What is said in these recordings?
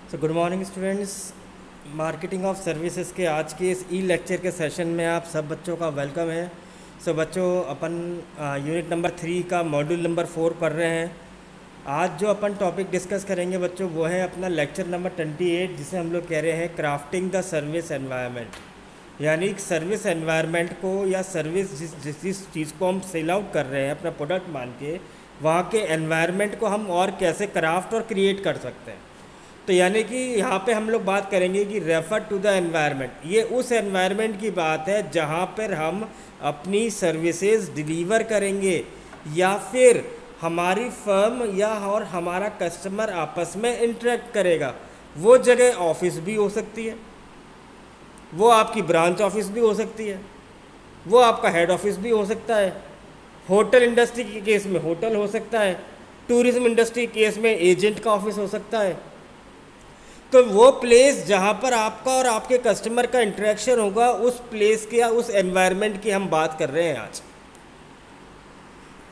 Good morning students. Marketing of services के आज के इस ई लेक्चर के सेशन में आप सब बच्चों का वेलकम है। बच्चों, अपन यूनिट नंबर 3 का मॉड्यूल नंबर 4 पढ़ रहे हैं। आज जो अपन टॉपिक डिस्कस करेंगे बच्चों, वो है अपना लेक्चर नंबर 28, जिसे हम लोग कह रहे हैं क्राफ्टिंग द सर्विस एनवायरनमेंट। यानी सर्विस एनवायरनमेंट को या सर्विस जिस चीज़ को हम सेल आउट कर रहे हैं अपना प्रोडक्ट मान के, वहाँ के एनवायरनमेंट को हम और कैसे क्राफ्ट और क्रिएट कर सकते हैं। तो यानी कि यहाँ पे हम लोग बात करेंगे कि रेफर टू द एनवायरनमेंट। ये उस एनवायरनमेंट की बात है जहाँ पर हम अपनी सर्विसेज डिलीवर करेंगे या फिर हमारी फर्म या और हमारा कस्टमर आपस में इंटरेक्ट करेगा। वो जगह ऑफिस भी हो सकती है, वो आपकी ब्रांच ऑफिस भी हो सकती है, वो आपका हेड ऑफिस भी हो सकता है, होटल इंडस्ट्री के केस में होटल हो सकता है, टूरिज्म इंडस्ट्री के केस में एजेंट का ऑफिस हो सकता है। तो वो प्लेस जहाँ पर आपका और आपके कस्टमर का इंटरेक्शन होगा, उस प्लेस के या उस एनवायरनमेंट की हम बात कर रहे हैं आज।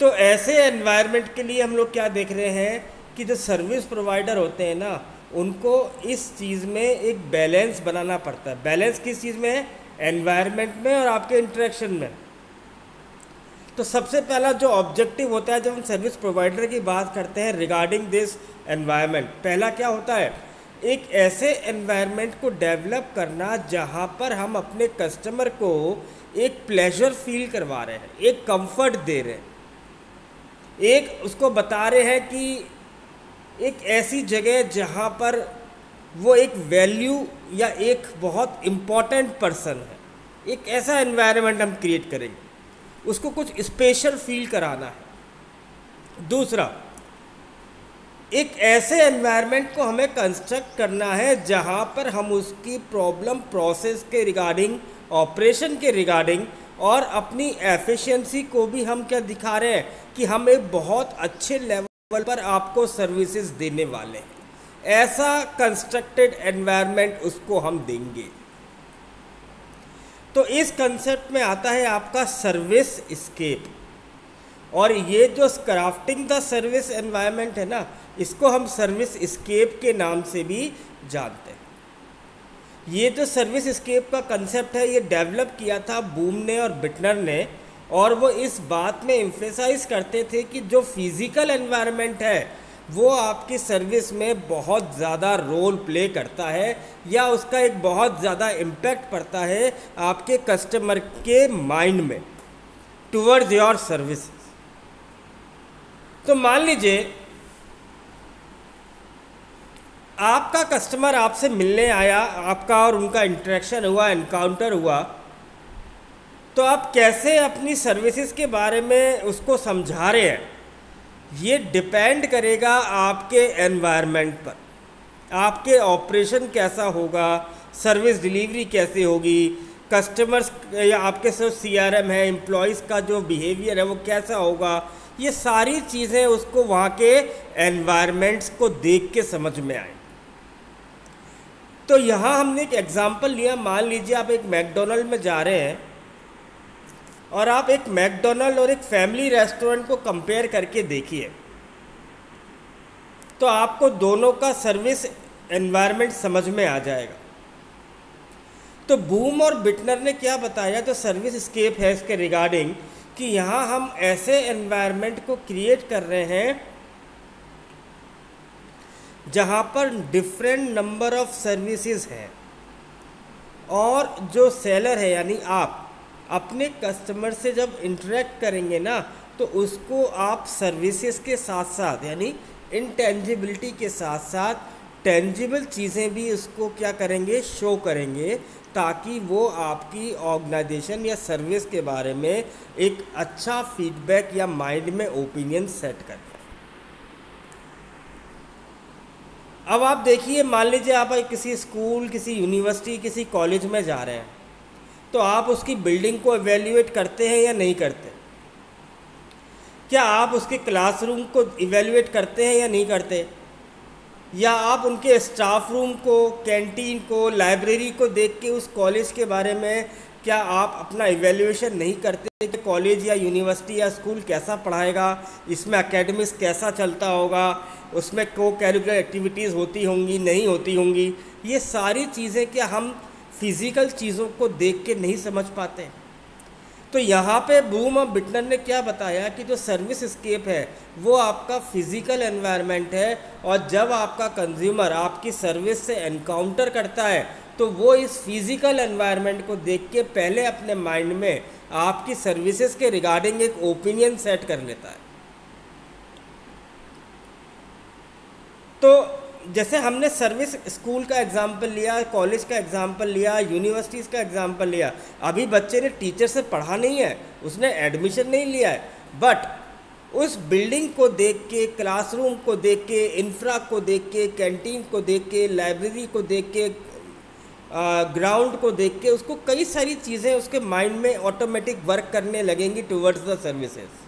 तो ऐसे एनवायरनमेंट के लिए हम लोग क्या देख रहे हैं कि जो सर्विस प्रोवाइडर होते हैं ना, उनको इस चीज़ में एक बैलेंस बनाना पड़ता है। बैलेंस किस चीज़ में है? एनवायरनमेंट में और आपके इंटरेक्शन में। तो सबसे पहला जो ऑब्जेक्टिव होता है जब हम सर्विस प्रोवाइडर की बात करते हैं रिगार्डिंग दिस एनवायरनमेंट, पहला क्या होता है? एक ऐसे एनवायरनमेंट को डेवलप करना जहाँ पर हम अपने कस्टमर को एक प्लेजर फील करवा रहे हैं, एक कंफर्ट दे रहे हैं, एक उसको बता रहे हैं कि एक ऐसी जगह जहाँ पर वो एक वैल्यू या एक बहुत इम्पॉर्टेंट पर्सन है। एक ऐसा एनवायरनमेंट हम क्रिएट करेंगे, उसको कुछ स्पेशल फील कराना है। दूसरा, एक ऐसे एनवायरनमेंट को हमें कंस्ट्रक्ट करना है जहाँ पर हम उसकी प्रॉब्लम प्रोसेस के रिगार्डिंग, ऑपरेशन के रिगार्डिंग और अपनी एफिशिएंसी को भी हम क्या दिखा रहे हैं कि हम एक बहुत अच्छे लेवल पर आपको सर्विसेज देने वाले हैं। ऐसा कंस्ट्रक्टेड एनवायरनमेंट उसको हम देंगे। तो इस कंसेप्ट में आता है आपका सर्विस स्केप। और ये जो क्राफ्टिंग द सर्विस एनवायरनमेंट है ना, इसको हम सर्विस स्केप के नाम से भी जानते हैं। ये जो सर्विस स्केप का कंसेप्ट है, ये डेवलप किया था बूम ने और बिटनर ने, और वो इस बात में एम्फेसाइज करते थे कि जो फिज़िकल एनवायरनमेंट है वो आपकी सर्विस में बहुत ज़्यादा रोल प्ले करता है या उसका एक बहुत ज़्यादा इम्पैक्ट पड़ता है आपके कस्टमर के माइंड में टुवर्ड्स योर सर्विस। तो मान लीजिए आपका कस्टमर आपसे मिलने आया, आपका और उनका इंटरेक्शन हुआ, एनकाउंटर हुआ, तो आप कैसे अपनी सर्विसेज के बारे में उसको समझा रहे हैं, ये डिपेंड करेगा आपके एनवायरनमेंट पर। आपके ऑपरेशन कैसा होगा, सर्विस डिलीवरी कैसे होगी, कस्टमर्स या आपके जो CRM है, एम्प्लॉयज़ का जो बिहेवियर है वो कैसा होगा, ये सारी चीज़ें उसको वहाँ के एनवायरनमेंट्स को देख के समझ में आए। तो यहाँ हमने एक एग्जांपल लिया। मान लीजिए आप एक मैकडोनल्ड में जा रहे हैं और आप एक मैकडोनल्ड और एक फैमिली रेस्टोरेंट को कंपेयर करके देखिए, तो आपको दोनों का सर्विस एनवायरनमेंट समझ में आ जाएगा। तो बूम और बिटनर ने क्या बताया, तो सर्विस स्केप है इसके रिगार्डिंग, कि यहाँ हम ऐसे एनवायरनमेंट को क्रिएट कर रहे हैं जहाँ पर डिफरेंट नंबर ऑफ सर्विसेज हैं, और जो सेलर है यानी आप अपने कस्टमर से जब इंटरेक्ट करेंगे ना, तो उसको आप सर्विसेज के साथ साथ यानी इनटेंजिबिलिटी के साथ साथ टेंजिबल चीज़ें भी उसको क्या करेंगे, शो करेंगे, ताकि वो आपकी ऑर्गेनाइजेशन या सर्विस के बारे में एक अच्छा फीडबैक या माइंड में ओपिनियन सेट करें। अब आप देखिए, मान लीजिए आप किसी स्कूल, किसी यूनिवर्सिटी, किसी कॉलेज में जा रहे हैं, तो आप उसकी बिल्डिंग को इवेल्युएट करते हैं या नहीं करते? क्या आप उसके क्लासरूम को इवेल्युएट करते हैं या नहीं करते? या आप उनके स्टाफ रूम को, कैंटीन को, लाइब्रेरी को देख के उस कॉलेज के बारे में क्या आप अपना इवैल्यूएशन नहीं करते कि कॉलेज या यूनिवर्सिटी या स्कूल कैसा पढ़ाएगा, इसमें एकेडमिक्स कैसा चलता होगा, उसमें को करिकुलर एक्टिविटीज़ होती होंगी नहीं होती होंगी? ये सारी चीज़ें क्या हम फिज़िकल चीज़ों को देख के नहीं समझ पाते? तो यहाँ पे ब्लूम और बिटनर ने क्या बताया कि जो सर्विस स्केप है वो आपका फिज़िकल एनवायरनमेंट है, और जब आपका कंज्यूमर आपकी सर्विस से एनकाउंटर करता है तो वो इस फिज़िकल एनवायरनमेंट को देख के पहले अपने माइंड में आपकी सर्विसेज के रिगार्डिंग एक ओपिनियन सेट कर लेता है। तो जैसे हमने सर्विस स्कूल का एग्जाम्पल लिया, कॉलेज का एग्जाम्पल लिया, यूनिवर्सिटीज़ का एग्जाम्पल लिया, अभी बच्चे ने टीचर से पढ़ा नहीं है, उसने एडमिशन नहीं लिया है, बट उस बिल्डिंग को देख के, क्लासरूम को देख के, इंफ्रा को देख के, कैंटीन को देख के, लाइब्रेरी को देख के, ग्राउंड को देख के, उसको कई सारी चीज़ें उसके माइंड में ऑटोमेटिक वर्क करने लगेंगी टुवर्ड्स द सर्विसेज।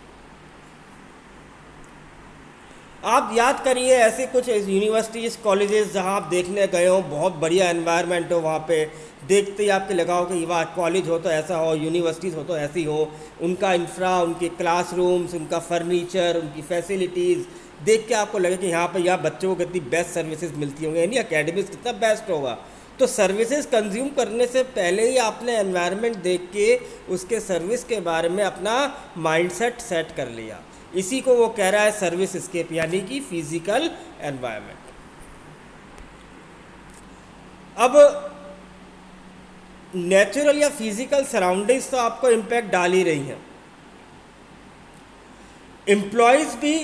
आप याद करिए ऐसे कुछ यूनिवर्सिटीज़, कॉलेजेस जहां आप देखने गए हो, बहुत बढ़िया एनवायरनमेंट हो, वहाँ पे देखते ही आपके लगा हो कि वाह, कॉलेज हो तो ऐसा हो, यूनिवर्सिटीज़ हो तो ऐसी हो, उनका इंफ्रा, उनके क्लासरूम्स, उनका फर्नीचर, उनकी फैसिलिटीज़ देख के आपको लगे कि यहाँ पर बच्चों को कितनी बेस्ट सर्विसेज मिलती होंगी, यानी अकेडमिक्स कितना बेस्ट होगा। तो सर्विसेज कंज्यूम करने से पहले ही आपने एनवायरनमेंट देख के उसके सर्विस के बारे में अपना माइंडसेट सेट कर लिया। इसी को वो कह रहा है सर्विस स्केप, यानी कि फिजिकल एनवायरनमेंट। अब नेचुरल या फिजिकल सराउंडिंग्स तो आपको इम्पैक्ट डाल ही रही हैं, एम्प्लॉयज भी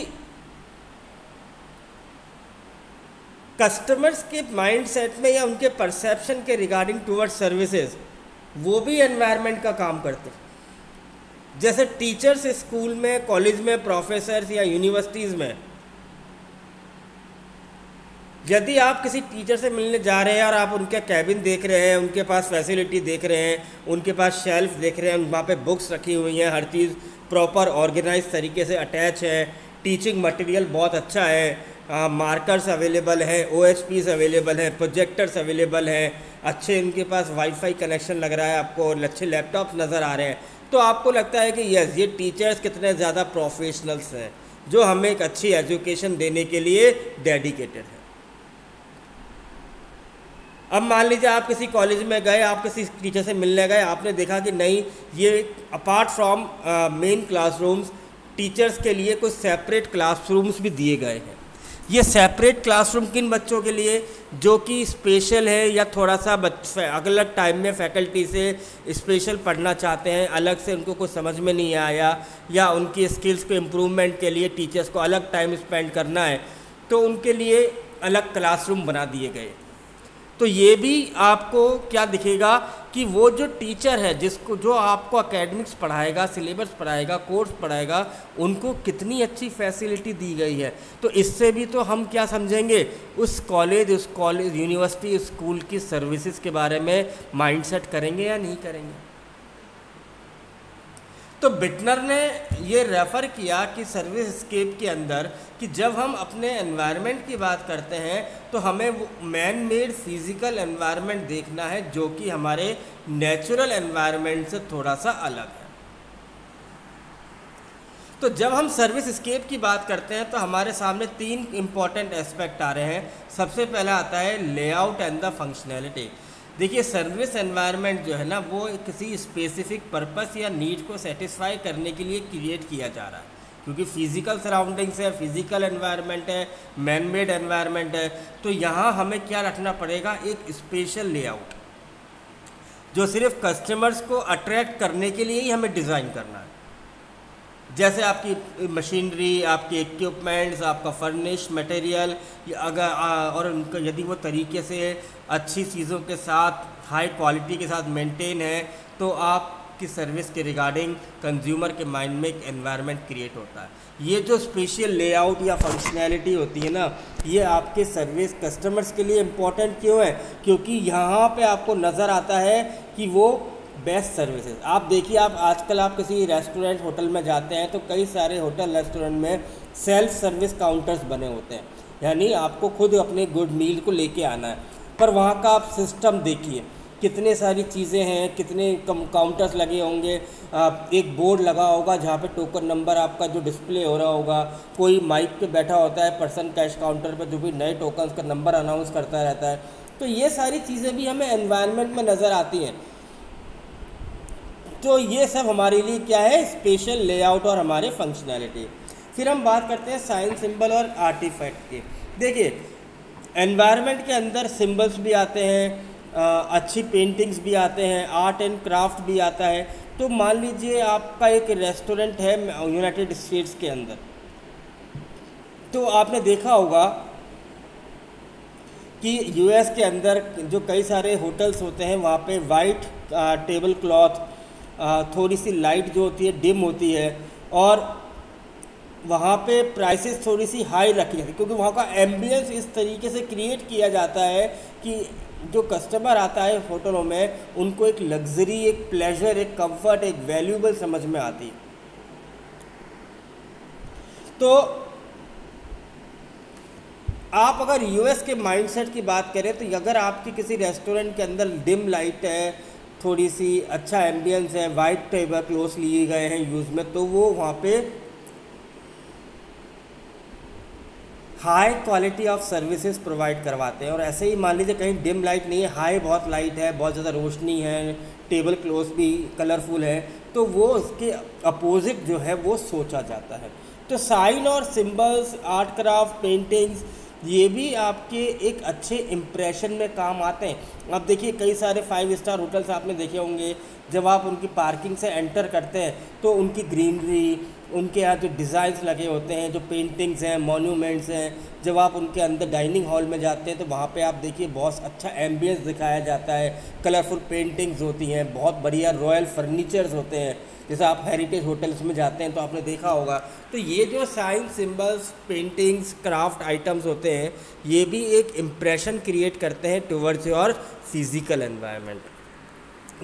कस्टमर्स के माइंडसेट में या उनके परसेप्शन के रिगार्डिंग टुवर्ड्स सर्विसेज वो भी एनवायरनमेंट का काम करते हैं। जैसे टीचर्स स्कूल में, कॉलेज में, प्रोफेसर्स या यूनिवर्सिटीज़ में, यदि आप किसी टीचर से मिलने जा रहे हैं और आप उनके कैबिन देख रहे हैं, उनके पास फैसिलिटी देख रहे हैं, उनके पास शेल्फ देख रहे हैं, वहाँ पे बुक्स रखी हुई हैं, हर चीज़ प्रॉपर ऑर्गेनाइज तरीके से अटैच है, टीचिंग मटेरियल बहुत अच्छा है, मार्कर्स अवेलेबल हैं, OHPs अवेलेबल हैं, प्रोजेक्टर्स अवेलेबल हैं, अच्छे उनके पास वाईफाई कनेक्शन लग रहा है आपको, और अच्छे लैपटॉप्स नज़र आ रहे हैं, तो आपको लगता है कि यस, ये टीचर्स कितने ज़्यादा प्रोफेशनल्स हैं जो हमें एक अच्छी एजुकेशन देने के लिए डेडिकेटेड है। अब मान लीजिए आप किसी कॉलेज में गए, आप किसी टीचर से मिलने गए, आपने देखा कि नहीं, ये apart from main classrooms teachers के लिए कुछ सेपरेट क्लासरूम्स भी दिए गए हैं। ये सेपरेट क्लासरूम किन बच्चों के लिए, जो कि स्पेशल है या थोड़ा सा अलग टाइम में फैकल्टी से स्पेशल पढ़ना चाहते हैं, अलग से उनको कुछ समझ में नहीं आया, या उनकी स्किल्स को इम्प्रूवमेंट के लिए टीचर्स को अलग टाइम स्पेंड करना है, तो उनके लिए अलग क्लासरूम बना दिए गए। तो ये भी आपको क्या दिखेगा कि वो जो टीचर है जिसको, जो आपको एकेडमिक्स पढ़ाएगा, सिलेबस पढ़ाएगा, कोर्स पढ़ाएगा, उनको कितनी अच्छी फैसिलिटी दी गई है। तो इससे भी तो हम क्या समझेंगे, उस कॉलेज यूनिवर्सिटी, स्कूल की सर्विसेज के बारे में माइंडसेट करेंगे या नहीं करेंगे। तो बिटनर ने ये रेफ़र किया कि सर्विस स्केप के अंदर कि जब हम अपने एनवायरनमेंट की बात करते हैं तो हमें वो मैन मेड फिज़िकल एनवायरनमेंट देखना है जो कि हमारे नेचुरल एनवायरनमेंट से थोड़ा सा अलग है। तो जब हम सर्विस स्केप की बात करते हैं तो हमारे सामने तीन इम्पॉर्टेंट एस्पेक्ट आ रहे हैं। सबसे पहला आता है लेआउट एंड द फंक्शनैलिटी। देखिए, सर्विस एनवायरनमेंट जो है ना, वो किसी स्पेसिफिक पर्पस या नीड को सेटिस्फाई करने के लिए क्रिएट किया जा रहा है, क्योंकि फिज़िकल सराउंडिंग्स है, फिज़िकल एनवायरनमेंट है, मैन मेड एनवायरनमेंट है। तो यहाँ हमें क्या रखना पड़ेगा, एक स्पेशल लेआउट जो सिर्फ कस्टमर्स को अट्रैक्ट करने के लिए ही हमें डिज़ाइन करना है। जैसे आपकी मशीनरी, आपके इक्विपमेंट्स, आपका फर्निश मटेरियल, अगर और उनका यदि वो तरीके से अच्छी चीज़ों के साथ, हाई क्वालिटी के साथ मेंटेन है, तो आपकी सर्विस के रिगार्डिंग कंज्यूमर के माइंड में एक एनवायरनमेंट क्रिएट होता है। ये जो स्पेशल लेआउट या फंक्शनैलिटी होती है ना, ये आपके सर्विस कस्टमर्स के लिए इम्पॉर्टेंट क्यों है, क्योंकि यहाँ पे आपको नज़र आता है कि वो बेस्ट सर्विसेज। आप देखिए, आप आजकल आप किसी रेस्टोरेंट, होटल में जाते हैं तो कई सारे होटल रेस्टोरेंट में सेल्फ सर्विस काउंटर्स बने होते हैं, यानी आपको खुद अपने गुड मील को लेके आना है। पर वहाँ का आप सिस्टम देखिए कितने सारी चीज़ें हैं, कितने काउंटर्स लगे होंगे, एक बोर्ड लगा होगा जहाँ पे टोकन नंबर आपका जो डिस्प्ले हो रहा होगा, कोई माइक पे बैठा होता है पर्सन कैश काउंटर पर जो भी नए टोकन्स का नंबर अनाउंस करता रहता है। तो ये सारी चीज़ें भी हमें एनवायरनमेंट में नज़र आती हैं। तो ये सब हमारे लिए क्या है, स्पेशल लेआउट और हमारे फंक्शनैलिटी। फिर हम बात करते हैं साइन, सिंबल और आर्टिफैक्ट की। देखिए एनवायरनमेंट के अंदर सिंबल्स भी आते हैं, अच्छी पेंटिंग्स भी आते हैं, आर्ट एंड क्राफ्ट भी आता है। तो मान लीजिए आपका एक रेस्टोरेंट है यूनाइटेड स्टेट्स के अंदर, तो आपने देखा होगा कि यूएस के अंदर जो कई सारे होटल्स होते हैं वहाँ पे वाइट टेबल क्लॉथ, थोड़ी सी लाइट जो होती है डिम होती है, और वहाँ पे प्राइसेस थोड़ी सी हाई रखी जाती है, क्योंकि वहाँ का एम्बियंस इस तरीके से क्रिएट किया जाता है कि जो कस्टमर आता है होटलों में उनको एक लग्जरी, एक प्लेजर, एक कंफर्ट, एक वैल्यूबल समझ में आती है। तो आप अगर यूएस के माइंडसेट की बात करें तो अगर आपकी किसी रेस्टोरेंट के अंदर डिम लाइट है, थोड़ी सी अच्छा एम्बियंस है, वाइट टेबल क्लोथ लिए गए हैं यूज़ में, तो वो वहाँ पे high quality of services provide करवाते हैं। और ऐसे ही मान लीजिए कहीं डिम लाइट नहीं है, हाई बहुत लाइट है, बहुत ज़्यादा रोशनी है, टेबल क्लोथ भी कलरफुल है, तो वो उसके अपोजिट जो है वो सोचा जाता है। तो साइन और सिंबल्स, आर्ट क्राफ्ट, पेंटिंग्स, ये भी आपके एक अच्छे इम्प्रेशन में काम आते हैं। अब देखिए कई सारे 5 स्टार होटल्स आपने देखे होंगे, जब आप उनकी पार्किंग से एंटर करते हैं तो उनकी ग्रीनरी, उनके यहाँ जो डिज़ाइंस लगे होते हैं, जो पेंटिंग्स हैं, मॉन्यूमेंट्स हैं, जब आप उनके अंदर डाइनिंग हॉल में जाते हैं तो वहाँ पे आप देखिए बहुत अच्छा एम्बियंस दिखाया जाता है, कलरफुल पेंटिंग्स होती हैं, बहुत बढ़िया रॉयल फर्नीचर्स होते हैं। जैसे आप हेरिटेज होटल्स में जाते हैं तो आपने देखा होगा। तो ये जो sign, symbols, paintings, craft items होते हैं, ये भी एक इम्प्रेशन क्रिएट करते हैं towards your physical environment.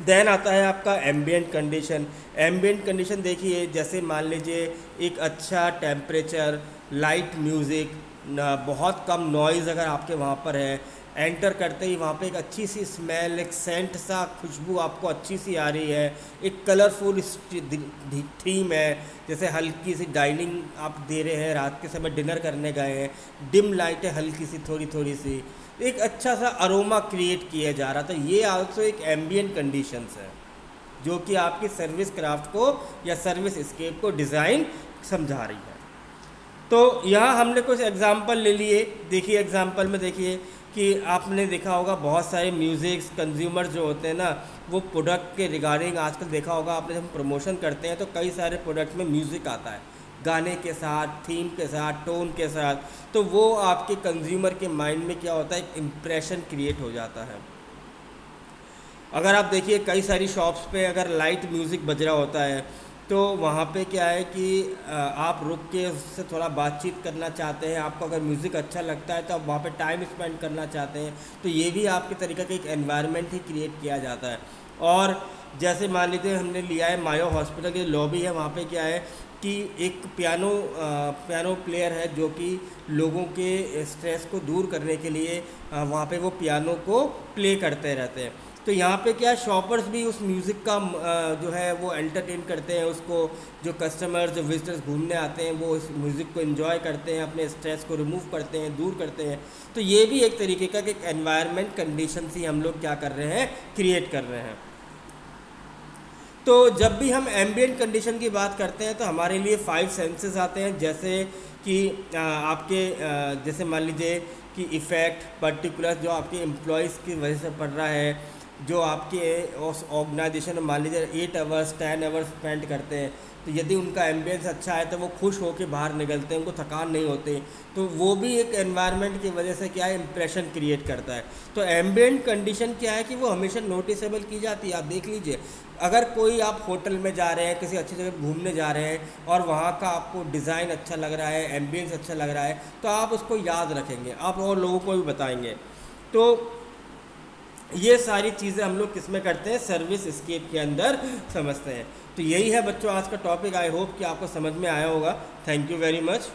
Then आता है आपका एम्बियंट कंडीशन। एम्बियंट कंडीशन देखिए, जैसे मान लीजिए एक अच्छा टेम्परेचर, लाइट म्यूज़िक, बहुत कम नॉइज़ अगर आपके वहाँ पर है, एंटर करते ही वहाँ पे एक अच्छी सी स्मेल, एक सेंट सा खुशबू आपको अच्छी सी आ रही है, एक कलरफुल थीम है, जैसे हल्की सी डाइनिंग आप दे रहे हैं, रात के समय डिनर करने गए हैं, डिम लाइट है हल्की सी, थोड़ी सी, एक अच्छा सा अरोमा क्रिएट किया जा रहा था। ये आल्सो एक एम्बियंट कंडीशंस है जो कि आपकी सर्विस क्राफ्ट को या सर्विस स्केप को डिज़ाइन समझा रही है। तो यहाँ हमने कुछ एग्जांपल ले लिए। देखिए एग्जांपल में देखिए कि आपने देखा होगा बहुत सारे म्यूज़िक्स कंज्यूमर जो होते हैं ना, वो प्रोडक्ट के रिगार्डिंग आजकल देखा होगा आपने, जब हम प्रमोशन करते हैं तो कई सारे प्रोडक्ट में म्यूज़िक आता है, गाने के साथ, थीम के साथ, टोन के साथ। तो वो आपके कंज्यूमर के माइंड में क्या होता है, एक इम्प्रेशन क्रिएट हो जाता है। अगर आप देखिए कई सारी शॉप्स पे अगर लाइट म्यूज़िक बज रहा होता है तो वहाँ पे क्या है कि आप रुक के उससे थोड़ा बातचीत करना चाहते हैं, आपको अगर म्यूज़िक अच्छा लगता है तो आप वहाँ पे टाइम स्पेंड करना चाहते हैं, तो ये भी आपके तरीक़े का एक एनवायरनमेंट ही क्रिएट किया जाता है। और जैसे मान लीजिए हमने लिया है मायो हॉस्पिटल की लॉबी है, वहाँ पे क्या है कि एक पियानो प्लेयर है जो कि लोगों के स्ट्रेस को दूर करने के लिए वहाँ पे वो पियानो को प्ले करते रहते हैं। तो यहाँ पे क्या शॉपर्स भी उस म्यूज़िक का जो है वो एंटरटेन करते हैं उसको, जो कस्टमर, जो विजिटर्स घूमने आते हैं वो इस म्यूज़िक को एंजॉय करते हैं, अपने स्ट्रेस को रिमूव करते हैं, दूर करते हैं। तो ये भी एक तरीके का एक एनवायरनमेंट कंडीशन ही हम लोग क्या कर रहे हैं, क्रिएट कर रहे हैं। तो जब भी हम एम्बियंट कंडीशन की बात करते हैं तो हमारे लिए 5 सेंसेस आते हैं, जैसे कि आपके जैसे मान लीजिए कि इफ़ेक्ट पर्टिकुलर जो आपके एम्प्लॉयज़ की वजह से पड़ रहा है, जो आपके उस ऑर्गेनाइजेशन में मान लीजिए 8 आवर्स 10 आवर्स स्पेंड करते हैं, तो यदि उनका एम्बियंस अच्छा है तो वो खुश होकर बाहर निकलते हैं, उनको थकान नहीं होती, तो वो भी एक एनवायरनमेंट की वजह से क्या है, इम्प्रेशन क्रिएट करता है। तो एम्बियंट कंडीशन क्या है कि वो हमेशा नोटिसेबल की जाती है। आप देख लीजिए, अगर कोई आप होटल में जा रहे हैं, किसी अच्छी जगह घूमने जा रहे हैं और वहाँ का आपको डिज़ाइन अच्छा लग रहा है, एम्बियंस अच्छा लग रहा है, तो आप उसको याद रखेंगे, आप और लोगों को भी बताएंगे। तो ये सारी चीज़ें हम लोग किस में करते हैं, सर्विस स्केप के अंदर समझते हैं। तो यही है बच्चों आज का टॉपिक। आई होप कि आपको समझ में आया होगा। Thank you very much.